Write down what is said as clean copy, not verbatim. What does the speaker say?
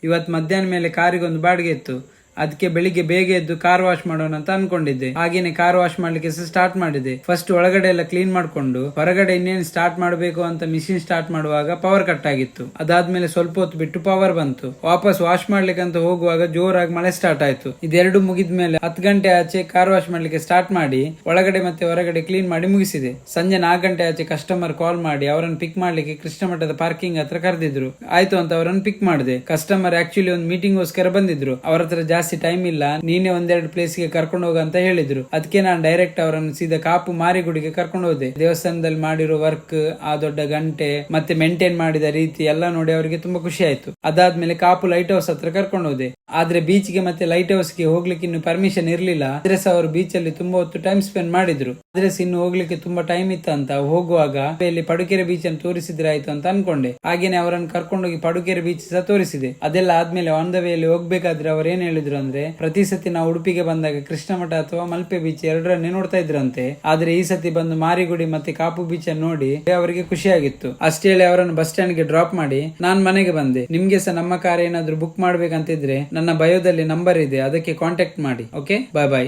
ಇವತ್ತು ಮಧ್ಯಾಹ್ನ ಮೇಲೆ ಕಾರಿಗೆ ಒಂದು ಬಾಡಿಗೆ ಇತ್ತು. ಅದಕ್ಕೆ ಬೆಳಿಗ್ಗೆ ಬೇಗ ಎದ್ದು ಕಾರ್ ವಾಶ್ ಮಾಡೋಣ ಅಂತ ಅನ್ಕೊಂಡಿದ್ದೆ. ಹಾಗೇನೆ ಕಾರ್ ವಾಶ್ ಮಾಡ್ಲಿಕ್ಕೆ ಸ್ಟಾರ್ಟ್ ಮಾಡಿದೆ. ಫಸ್ಟ್ ಒಳಗಡೆ ಎಲ್ಲ ಕ್ಲೀನ್ ಮಾಡ್ಕೊಂಡು ಹೊರಗಡೆ ಇನ್ನೇನು ಸ್ಟಾರ್ಟ್ ಮಾಡಬೇಕು ಅಂತ ಮಿಷಿನ್ ಸ್ಟಾರ್ಟ್ ಮಾಡುವಾಗ ಪವರ್ ಕಟ್ ಆಗಿತ್ತು. ಅದಾದ್ಮೇಲೆ ಸ್ವಲ್ಪ ಹೊತ್ತು ಬಿಟ್ಟು ಪವರ್ ಬಂತು. ವಾಪಸ್ ವಾಶ್ ಮಾಡ್ಲಿಕ್ಕೆ ಅಂತ ಹೋಗುವಾಗ ಜೋರಾಗಿ ಮಳೆ ಸ್ಟಾರ್ಟ್ ಆಯ್ತು. ಇದೆರಡು ಮುಗಿದ್ಮೇಲೆ 10 ಗಂಟೆ ಆಚೆ ಕಾರ್ ವಾಶ್ ಮಾಡ್ಲಿಕ್ಕೆ ಸ್ಟಾರ್ಟ್ ಮಾಡಿ ಒಳಗಡೆ ಮತ್ತೆ ಹೊರಗಡೆ ಕ್ಲೀನ್ ಮಾಡಿ ಮುಗಿಸಿದೆ. ಸಂಜೆ 4 ಗಂಟೆ ಆಚೆ ಕಸ್ಟಮರ್ ಕಾಲ್ ಮಾಡಿ ಅವರನ್ನು ಪಿಕ್ ಮಾಡ್ಲಿಕ್ಕೆ ಕೃಷ್ಣ ಮಠದ ಪಾರ್ಕಿಂಗ್ ಹತ್ರ ಕರೆದಿದ್ರು. ಆಯ್ತು ಅಂತ ಅವರನ್ನು ಪಿಕ್ ಮಾಡಿದೆ. ಕಸ್ಟಮರ್ ಆಕ್ಚುಲಿ ಒಂದು ಮೀಟಿಂಗ್ ಗೋಸ್ಕರ ಬಂದಿದ್ರು. ಅವರ ಹತ್ರ ಜಾಸ್ತಿ ಟೈಮ್ ಇಲ್ಲ, ನೀನೇ ಒಂದೆರಡು ಪ್ಲೇಸ್ ಗೆ ಕರ್ಕೊಂಡು ಹೋಗ ಅಂತ ಹೇಳಿದ್ರು. ಅದಕ್ಕೆ ನಾನು ಡೈರೆಕ್ಟ್ ಅವರನ್ನು ಸೀದಾ ಕಾಪು ಮಾರಿಗುಡಿಗೆ ಕರ್ಕೊಂಡು ಹೋದೆ. ದೇವಸ್ಥಾನದಲ್ಲಿ ಮಾಡಿರೋ ವರ್ಕ್, ಆ ದೊಡ್ಡ ಗಂಟೆ ಮತ್ತೆ ಮೇಂಟೈನ್ ಮಾಡಿದ ರೀತಿ ಎಲ್ಲ ನೋಡಿ ಅವರಿಗೆ ತುಂಬಾ ಖುಷಿ ಆಯ್ತು. ಅದಾದ್ಮೇಲೆ ಕಾಪು ಲೈಟ್ ಹೌಸ್ ಹತ್ರ ಕರ್ಕೊಂಡು ಹೋದೆ. ಆದ್ರೆ ಬೀಚ್ ಗೆ ಮತ್ತೆ ಲೈಟ್ ಹೌಸ್ ಗೆ ಹೋಗ್ಲಿಕ್ಕೆ ಇನ್ನು ಪರ್ಮಿಷನ್ ಇರ್ಲಿಲ್ಲ. ಆದ್ರೆ ಅವರು ಬೀಚ್ ಅಲ್ಲಿ ತುಂಬಾ ಹೊತ್ತು ಟೈಮ್ ಸ್ಪೆಂಡ್ ಮಾಡಿದ್ರು. ಆದ್ರೆ ಇನ್ನು ಹೋಗ್ಲಿಕ್ಕೆ ತುಂಬಾ ಟೈಮ್ ಇತ್ತು ಅಂತ ಹೋಗುವಾಗ ಇಲ್ಲಿ ಪಡುಕೆರೆ ಬೀಚ್ ಅನ್ನು ತೋರಿಸಿದ್ರೆ ಆಯ್ತು ಅಂತ ಅನ್ಕೊಂಡೆ. ಹಾಗೇನೆ ಅವರನ್ನು ಕರ್ಕೊಂಡೋಗಿ ಪಡುಕೆರೆ ಬೀಚ್ ಸಹ ತೋರಿಸಿದೆ. ಅದೆಲ್ಲ ಆದ್ಮೇಲೆ ಆನ್ ದ ವೇ ಅಲ್ಲಿ ಹೋಗ್ಬೇಕಾದ್ರೆ ಅವ್ರು ಏನ್ ಹೇಳಿದ್ರು ಅಂದ್ರೆ, ಪ್ರತಿ ಸತಿ ನಾವು ಉಡುಪಿಗೆ ಬಂದಾಗ ಕೃಷ್ಣ ಮಠ ಅಥವಾ ಮಲ್ಪೆ ಬೀಚ್ ಎರಡರನ್ನೇ ನೋಡ್ತಾ ಇದ್ರಂತೆ. ಆದ್ರೆ ಈ ಸತಿ ಬಂದು ಮಾರಿಗುಡಿ ಮತ್ತೆ ಕಾಪು ಬೀಚ್ ಅನ್ನು ನೋಡಿ ಅವರಿಗೆ ಖುಷಿ ಆಗಿತ್ತು. ಅಷ್ಟೇ ಹೇಳಿ ಅವರನ್ನು ಬಸ್ ಸ್ಟ್ಯಾಂಡ್ ಗೆ ಡ್ರಾಪ್ ಮಾಡಿ ನಾನ್ ಮನೆಗೆ ಬಂದೆ. ನಿಮ್ಗೆ ಸಹ ನಮ್ಮ ಕಾರ್ ಏನಾದ್ರು ಬುಕ್ ಮಾಡ್ಬೇಕಂತಿದ್ರೆ ನನ್ನ ಬಯೋದಲ್ಲಿ ನಂಬರ್ ಇದೆ, ಅದಕ್ಕೆ ಕಾಂಟ್ಯಾಕ್ಟ್ ಮಾಡಿ. ಓಕೆ, ಬಾಯ್ ಬಾಯ್.